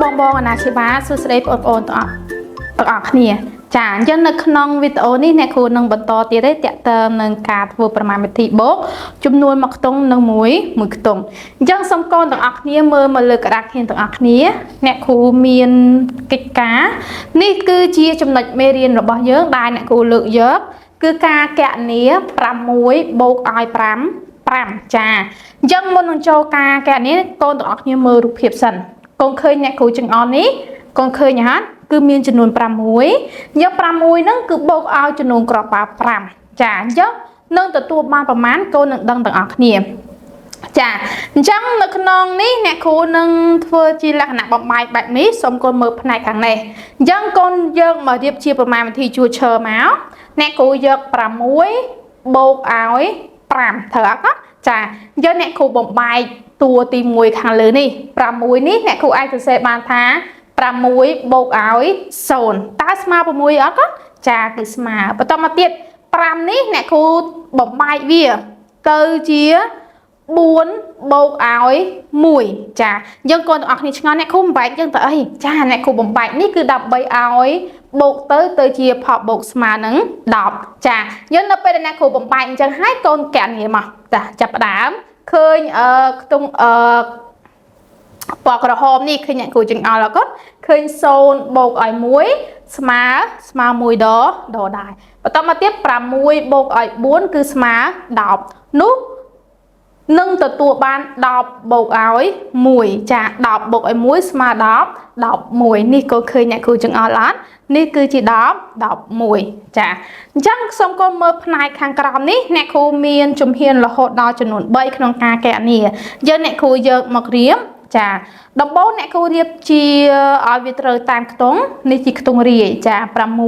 បងបងអាណាជាបាសួស្តីបងប្អូនទាំងអស់គ្នាចាអញ្ចឹងនៅក្នុងវីដេអូនេះអ្នកគ្រូនឹងបន្តទៀតទេតាក់ទងនឹងការធ្វើប្រមាណវិធីបូកចំនួនមួយខ្ទង់និងមួយខ្ទង់អញ្ចឹងសូមកូនទាំងអស់គ្នាមើលមកលើក្តារខៀនទាំងអស់គ្នាអ្នកគ្រូមានកិច្ចការនេះគឺជាចំណុចមេរៀនរបស់យើងដែលអ្នកគ្រូលើកយកគឺការគណនា6បូកឲ្យ5ចាអញ្ចឹងមុននឹងចូលការគណនាកូនទាំងអស់គ្នាមើលរូបភាពសិនកូនឃើញអ្នកគ្រូចង្អុលនេះកូនឃើញហ่าគឺមានចំនួន6យក6ហ្នឹងគឺបូកឲ្យចំនួនក្របបាល់5ចាអញ្ចឹងនឹងទទួលបានប្រមាណកូននឹងដឹងទាំងអស់គ្នាចាអញ្ចឹងនៅក្នុងនេះអ្នកគ្រូនឹងធ្វើជាលក្ខណៈបំបែកបែបនេះសូមកូនមើលផ្នែកខាងនេះអញ្ចឹងកូនយកមករៀបជាប្រមាណវិធីជួឈើមកអ្នកគ្រូយក6បូកឲ្យ5ត្រូវអត់ចាអញ្ចឹងអ្នកគ្រូបំបែកតួទី1ខាងលើនេះ6នេះអ្នកគ្រូអាចសរសេរបានថា6បូកឲ្យ0តើស្មើ6អត់ក៏ចាគឺស្មើបន្តមកទៀត5នេះអ្នកគ្រូបំបែកវាទៅជា4បូកឲ្យ1ចាអញ្ចឹងកូនទាំងអស់គ្នាឆ្ងល់អ្នកគ្រូបំបែកយើងទៅអីចាអ្នកគ្រូបំបែកនេះគឺដើម្បីឲ្យបូកទៅជាផលបូកស្មើនឹង10ចាយើងនៅពេលដែលអ្នកគ្រូបំបែកអញ្ចឹងហើយកូនកាត់ងារមកចាចាប់ផ្ដើមឃើញខ្ទង់ពណ៌ក្រហមនេះឃើញអ្នកគ្រូចង្អុលអត់គាត់ឃើញ0បូកឲ្យ1ស្មើ1ដដែរបន្តមកទៀត6បូកឲ្យ4គឺស្មើ10នោះនឹងទទួលបាន10បូកឲ្យ1ចា10បូកឲ្យ1ស្មើ10 11នេះក៏ឃើញអ្នកគ្រូចង្អុលអត់នេះគឺជា10 11ចាអញ្ចឹងសូមកូនមើលផ្នែកខាងក្រោមនេះអ្នកគ្រូមានជំហានរហូតដល់ចំនួន3ក្នុងការគណនាយើងអ្នកគ្រូយកមករៀបចាដំបូងអ្នកគ្រូរៀបជាឲ្យវាត្រូវតាមខ្ទង់នេះជាខ្ទង់រាយចា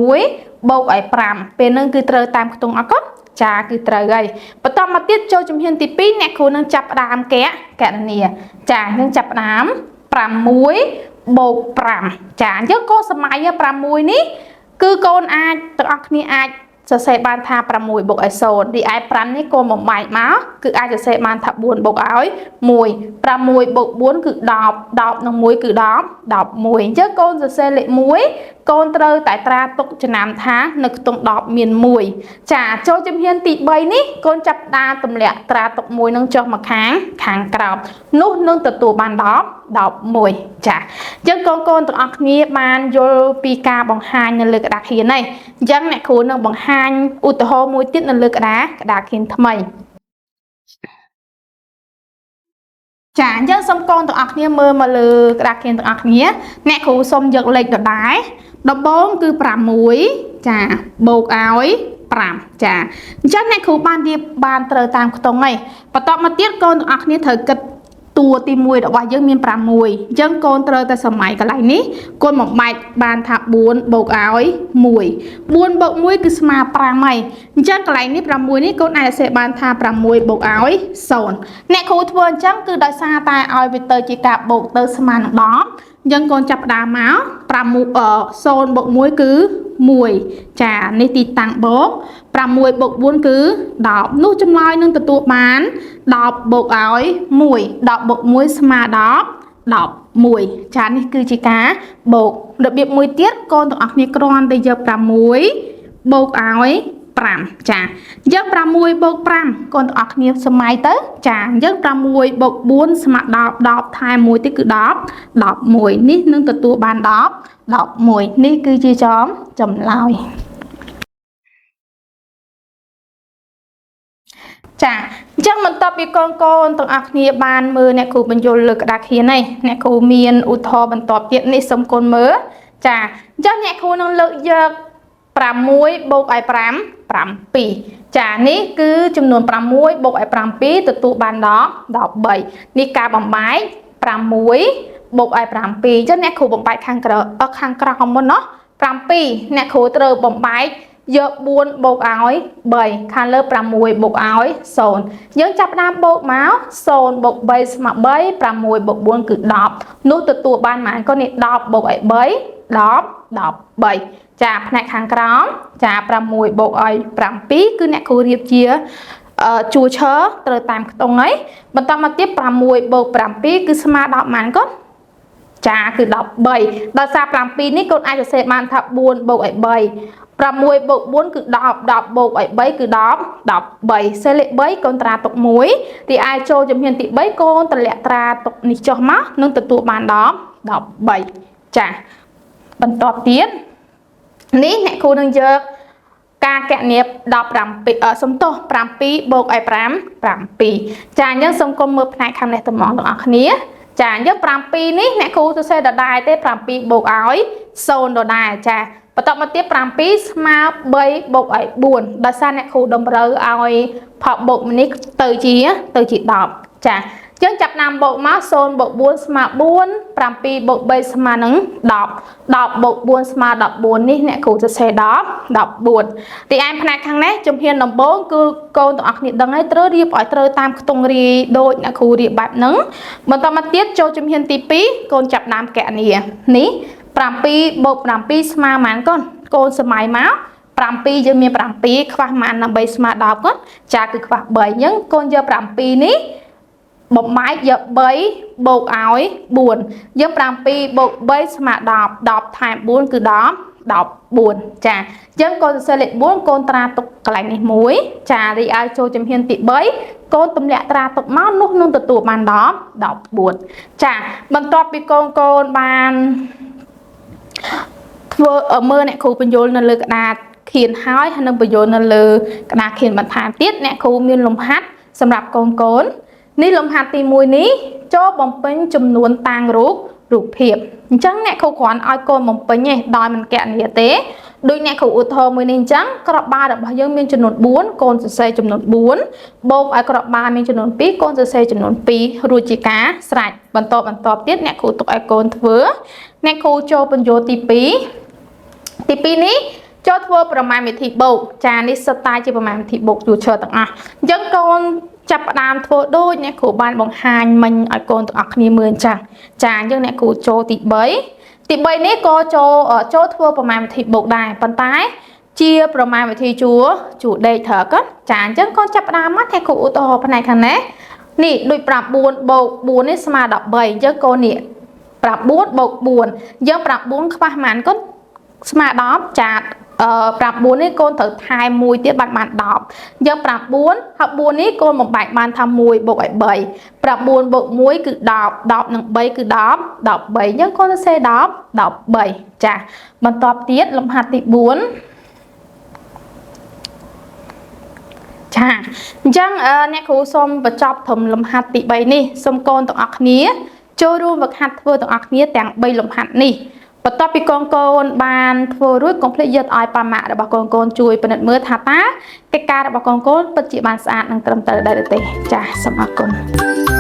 6បូកឲ្យ5ពេលហ្នឹងគឺត្រូវតាមខ្ទង់អត់ក៏ចាគឺត្រូវហើយបន្តមកទៀតចូលជំហានទី2អ្នកគ្រូនឹងចាប់ផ្ដើមកណនាចានឹងចាប់ផ្ដើម6បូក5ចាអញ្ចឹងកូនសម័យ6នេះគឺកូនអាចទាំងអស់គ្នាអាចសរសេរបានថា6បូកឲ្យ0ទីឯ5នេះកូនបំបែកមកគឺអាចសរសេរបានថា4បូកឲ្យ1 6បូក4គឺ10 10និង1គឺ10 11អញ្ចឹងកូនសរសេរលេខ1កូនត្រូវតែត្រាទុកចំណាំថានៅខ្ទង់10មាន1ចាចូលជំហានទី3នេះកូនចាប់ដើមទម្លាក់ត្រាទុក1នឹងចុះមកខាងក្រោមនោះនឹងទទួលបាន11ចាអញ្ចឹងកូនទាំងអស់គ្នាបានយល់ពីការបង្ហាញនៅលើក្តារខៀននេះអញ្ចឹងអ្នកគ្រូនឹងបង្ហាញឧទាហរណ៍មួយទៀតនៅលើក្តារខៀនថ្មីចាអញ្ចឹងសូមកូនទាំងអស់គ្នាមើលមកលើក្តារខៀនទាំងអស់គ្នាអ្នកគ្រូសូមយកលេខដដែលដំបូងគឺ6ចាបូកឲ្យ5ចាអញ្ចឹងអ្នកគ្រូបានរៀបបានត្រូវតាមខ្ទង់ហើយបន្តមកទៀតកូនទាំងអស់គ្នាត្រូវគិតតួទី1របស់យើងមាន6អញ្ចឹងកូនត្រូវតែសម័យកន្លែងនេះកូនបំបែកបានថា4បូកឲ្យ1 4បូក1គឺស្មើ5ហើយអញ្ចឹងកន្លែងនេះ6នេះកូនអាចសរសេរបានថា6បូកឲ្យ0អ្នកគ្រូធ្វើអញ្ចឹងគឺដោយសារតែឲ្យវាទៅជាការបូកទៅស្មើនឹង10អញ្ចឹងកូនចាប់ផ្ដើមមក0បូក1គឺ1ចានេះទីតាំងបូក6បូក4គឺ10នោះចម្លើយនឹងទទួលបាន10បូកឲ្យ1 10បូក1ស្មើ11ចានេះគឺជាការបូករបៀបមួយទៀតកូនទាំងអស់គ្នាគ្រាន់តែយក6បូកឲ្យ5ចាអញ្ចឹង6បូក5កូនទាំងអស់គ្នាសម័យទៅចាអញ្ចឹង6បូក4ស្មើ10ថែម1ទៀតគឺ10 11នេះនឹងទទួលបាន10 11នេះគឺជាចម្លើយចាអញ្ចឹងបន្ទាប់ពីកូនទាំងអស់គ្នាបានមើលអ្នកគ្រូបញ្យលលើក្តារខៀននេះអ្នកគ្រូមានឧទាហរណ៍បន្ទាប់ទៀតនេះសូមកូនមើលចាអញ្ចឹងអ្នកគ្រូនឹងលើកយក6បូកឲ្យ5 7ចានេះគឺចំនួន6បូកឲ្យ7ទទួលបាន13នេះការបំបែក6បូកឲ្យ7អញ្ចឹងអ្នកគ្រូបំបែកខាងក្រោមមុនណោះ7អ្នកគ្រូត្រូវបំបែកយក4បូកឲ្យ3ខាងលើ6បូកឲ្យ0យើងចាប់ដើមបូកមក0បូក3ស្មើ3 6បូក4គឺ10នោះទទួលបានប៉ុន្មានក៏នេះ10បូកឲ្យ3 13ចាផ្នែកខាងក្រោមចា6បូកឲ្យ7គឺអ្នកគ្រូរៀបជាជួឈើត្រូវតាមខ្ទង់ហើយបន្តមកទៀត6បូក7គឺស្មើ10ប៉ុន្មានក៏ ចាគឺ13ដល់សារ7នេះកូនអាចសរសេរបានថា4បូកឲ្យ3 6បូក4គឺ10 10បូកឲ្យ3គឺ13សេលេខ3កូនត្រាទុក1ទីអាចចូលជំហានទី3កូនតម្លាក់ត្រាទុកនេះចុះមកនឹងទទួលបាន13ចាបន្តទៀតនេះអ្នកគ្រូនឹងយកការកណនា17សំទោស7បូកឲ្យ5 7ចាអញ្ចឹងសូមគុំមើលផ្នែកខាងនេះតំងទាំងអស់គ្នាចាអញ្ចឹង7នេះអ្នកគ្រូសរសេរដដែលទេ7បូកឲ្យ0ដដែលចាបន្តមកទៀត7ស្មើ3បូកឲ្យ4ដោយសារអ្នកគ្រូតម្រូវឲ្យផបូកនេះទៅជា10ចាអញ្ចឹងចាប់តាមបូកមក0បូក4ស្មើ4 7បូក3ស្មើនឹង10 10បូក4ស្មើ14នេះអ្នកគ្រូសរសេរ14ទីឯងផ្នែកខាងនេះជំហានដំបូងគឺកូនទាំងអស់គ្នាដឹងហើយត្រូវរៀបឲ្យត្រូវតាមខ្ទង់រាយដូចអ្នកគ្រូរៀបបែបហ្នឹងបន្តមកទៀតចូលជំហានទី2កូនចាប់ដើមកណនានេះ7បូក7ស្មើប៉ុន្មានកូនសម័យមក7យើងមាន7ខ្វះប៉ុន្មានដើម្បីស្មើ10កូនចាគឺខ្វះ3អញ្ចឹងកូនយក7នេះបំបែកយក3បូកឲ្យ4យើង7បូក3ស្មើ10 10ថែម4គឺ14ចាអញ្ចឹងកូនសរសេរលេខ4កូនត្រាទុកកន្លែងនេះ1ចារីឲ្យចូលជំហានទី3កូនទម្លាក់ត្រាទុកមកនោះនឹងទទួលបាន14ចាបន្ទាប់ពីកូនបានធ្វើមើលអ្នកគ្រូបញ្យល់នៅលើក្តារខៀនហើយនឹងបញ្យល់នៅលើក្តារខៀនបន្ថែមទៀតអ្នកគ្រូមានលំហាត់សម្រាប់កូននេះលំហាត់ទី1នេះចូលបំពេញចំនួនតាំងរូបភាពអញ្ចឹងអ្នកគ្រូគ្រាន់ឲ្យកូនបំពេញទេដោយមិនកណនាទេដូចអ្នកគ្រូឧទាហរណ៍មួយនេះអញ្ចឹងក្របបាល់របស់យើងមានចំនួន4កូនសរសេរចំនួន4បូកឲ្យក្របបាល់មានចំនួន2កូនសរសេរចំនួន2រួចជាការស្រេចបន្តទៀតអ្នកគ្រូទុកឲ្យកូនធ្វើអ្នកគ្រូចូលបញ្យល់ទី2នេះចូលធ្វើប្រមាណវិធីបូកចានេះសិតតែជាប្រមាណវិធីបូកយូរឈើទាំងអស់អញ្ចឹងកូនចាប់ផ្ដើមធ្វើដូចអ្នកគ្រូបានបង្ហាញមិញឲ្យកូនទាំងអស់គ្នាមើលអញ្ចឹងចាអញ្ចឹងអ្នកគ្រូចូលទី3នេះក៏ចូលធ្វើប្រមាណវិធីបូកដែរប៉ុន្តែជាប្រមាណវិធីជួដេកត្រូវកចាអញ្ចឹងកូនចាប់ផ្ដើមមកអ្នកគ្រូឧទាហរណ៍ផ្នែកខាងនេះដូច9បូក4នេះស្មើ13អញ្ចឹងកូននេះ9បូក4យើង9ខ្វះប៉ុន្មានកូនស្មើ10ចា9នេះកូនត្រូវថែម1ទៀតបាន10យើង9ហើយ4នេះកូនបំបែកបានថា1បូកឲ្យ3 9បូក1គឺ10 10និង3គឺ13យើងកូនសរសេរ13ចាបន្តទៀតលំហាត់ទី4ចាអញ្ចឹងអ្នកគ្រូសូមបញ្ចប់ត្រឹមលំហាត់ទី3នេះសូមកូនទាំងអស់គ្នាចូលរួមហ្វឹកហាត់ធ្វើទាំងអស់គ្នាទាំង3លំហាត់នេះបន្ទាប់ពីកូនបានធ្វើរួចកុំភ្លេចយកឲ្យប៉ាម៉ាក់របស់កូនជួយពិនិត្យមើលថាតើកិច្ចការរបស់កូនពិតជាបានស្អាតនិងត្រឹមត្រូវដែរទេចាសូមអរគុណ